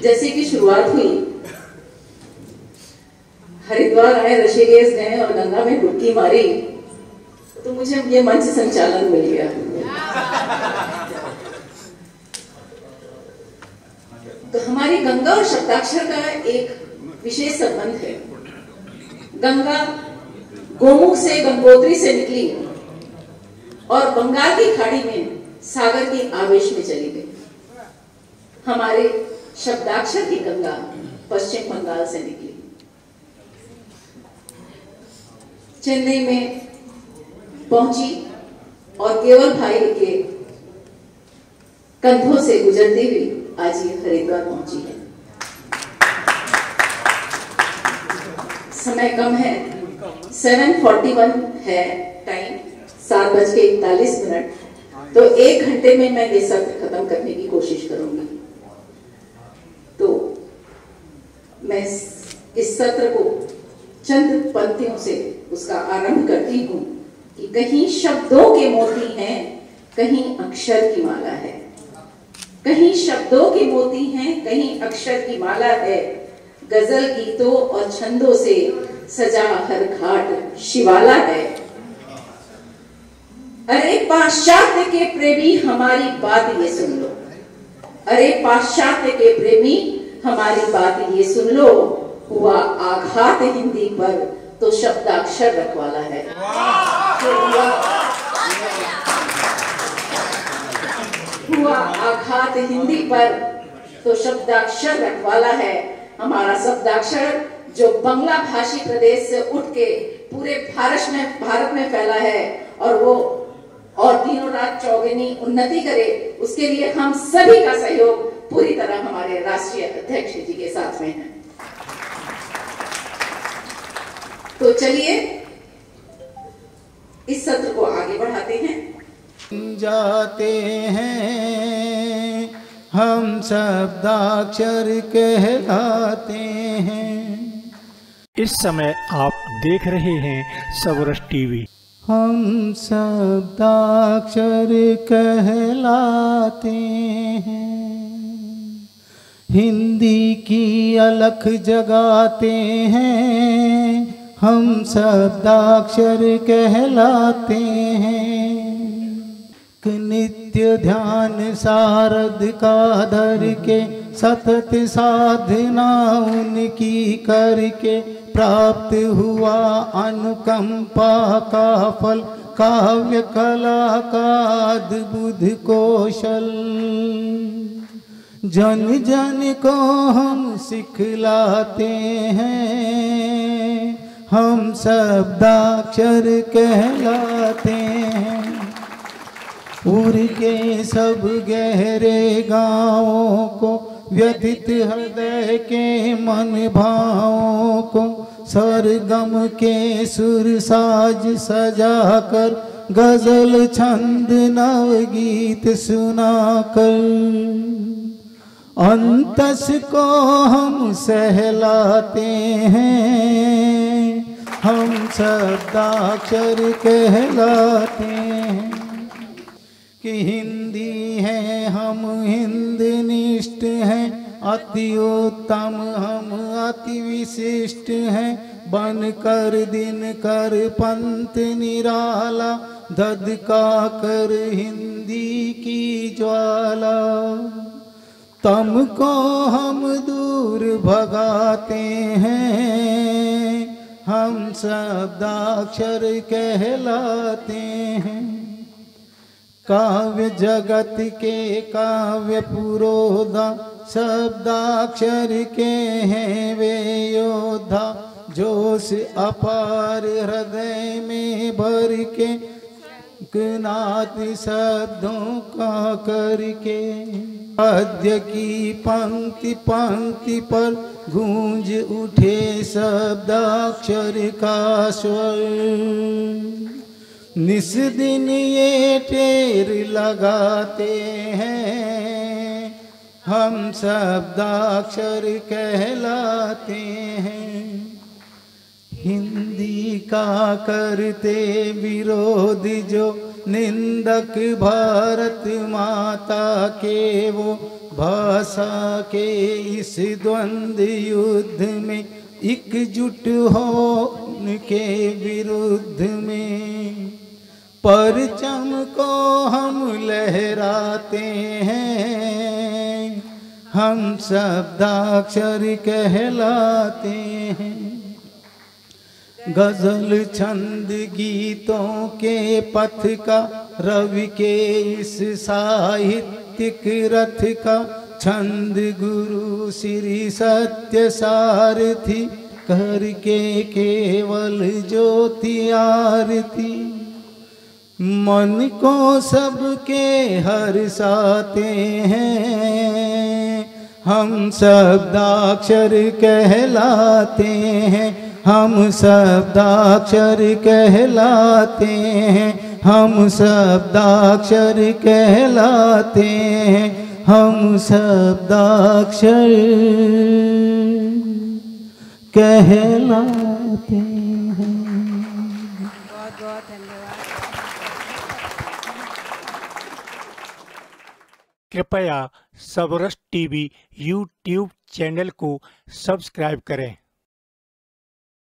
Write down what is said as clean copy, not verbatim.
जैसे कि शुरुआत हुई, हरिद्वार आए, ऋषिकेश गए और गंगा में डुबकी मारी, तो मुझे ये मंच संचालन मिल गया। तो हमारी गंगा और शब्दाक्षर का एक विशेष संबंध है। गंगा गोमुख से, गंगोत्री से निकली और बंगाल की खाड़ी में सागर की आवेश में चली गई। हमारे शब्दाक्षर की गंगा पश्चिम बंगाल से निकली, चेन्नई में पहुंची और केवल भाई के कंधों से गुजरती हुई आज ये हरिद्वार पहुंची है। समय कम है, 7:41 है टाइम, 7:41। तो 1 घंटे में मैं ये सत्र खत्म करने की कोशिश करूंगी। तो मैं इस सत्र को चंद पंक्तियों से उसका आरंभ करती हूं कि कहीं शब्दों के मोती हैं, कहीं अक्षर की माला है। कहीं शब्दों के मोती हैं, कहीं अक्षर की माला है। गजल गीतों और छंदों से सजा हर घाट शिवाला है। अरे पाश्चात्य के प्रेमी हमारी बात ये सुन लो, अरे पाश्चात्य के प्रेमी हमारी बात ये सुन लो। हुआ आघात हिंदी पर तो शब्दाक्षर रखवाला है। हुआ आघात हिंदी पर तो शब्दाक्षर रखवाला है। हमारा शब्दाक्षर जो बंगला भाषी प्रदेश से उठ के पूरे भारत में फैला है और वो और दिनों रात चौगुनी उन्नति करे, उसके लिए हम सभी का सहयोग पूरी तरह हमारे राष्ट्रीय अध्यक्ष जी के साथ में है। तो चलिए इस सत्र को आगे बढ़ाते हैं। जाते हैं हम शब्दाक्षर कहलाते हैं। इस समय आप देख रहे हैं सबरस टीवी। हम शब्दाक्षर कहलाते हैं, हिंदी की अलख जगाते हैं। हम शब्दाक्षर कहलाते हैं, नित्य ध्यान सारद का धर के सतत साधना उनकी करके प्राप्त हुआ अनुकंपा का फल। काव्य कला का अद्भुत कौशल जन जन को हम सिखलाते हैं। हम शब्दाक्षर कहलाते हैं, उड़ के सब गहरे गाँवों को, व्यथित हृदय के मन भावों को, सरगम के सुर साज सजाकर, गजल छंद नव गीत सुनाकर, अंतस को हम सहलाते हैं। हम शब्दाक्षर कहलाते हैं कि हिंदी है हम हिंदनिष्ठ हैं, अति उत्तम हम अति विशिष्ट हैं। बन कर दिन कर पंथ निराला, धधका कर हिंदी की ज्वाला। तुमको हम दूर भगाते हैं, हम शब्दाक्षर कहलाते हैं। काव्य जगत के काव्य पुरोधा, शब्दाक्षर के हैं वे योद्धा। जोश अपार हृदय में भर के, नाथ शब्दों का करके। पद्य की पंक्ति पंक्ति पर गूंज उठे शब्दाक्षर का स्वर। निस दिन ये टेर लगाते हैं, हम शब्दाक्षर कहलाते हैं। हिंदी का करते विरोध जो निंदक भारत माता के, वो भाषा के इस द्वंद्व युद्ध में एकजुट हो उनके विरुद्ध में। परचम को हम लहराते हैं, हम शब्दाक्षर कहलाते हैं। गजल छंद गीतों के पथ का, रवि के इस साहित्यिक रथ का, छंद गुरु श्री सत्य सारथी, करके केवल ज्योति आरती। मन को सबके हर्षाते हैं, हम शब्दाक्षर कहलाते हैं, हम शब्दाक्षर कहलाते हैं, हम शब्दाक्षर कहलाते हैं, हम शब्दाक्षर कहलाते हैं। बहुत बहुत धन्यवाद। कृपया सबरस टीवी यूट्यूब चैनल को सब्सक्राइब करें।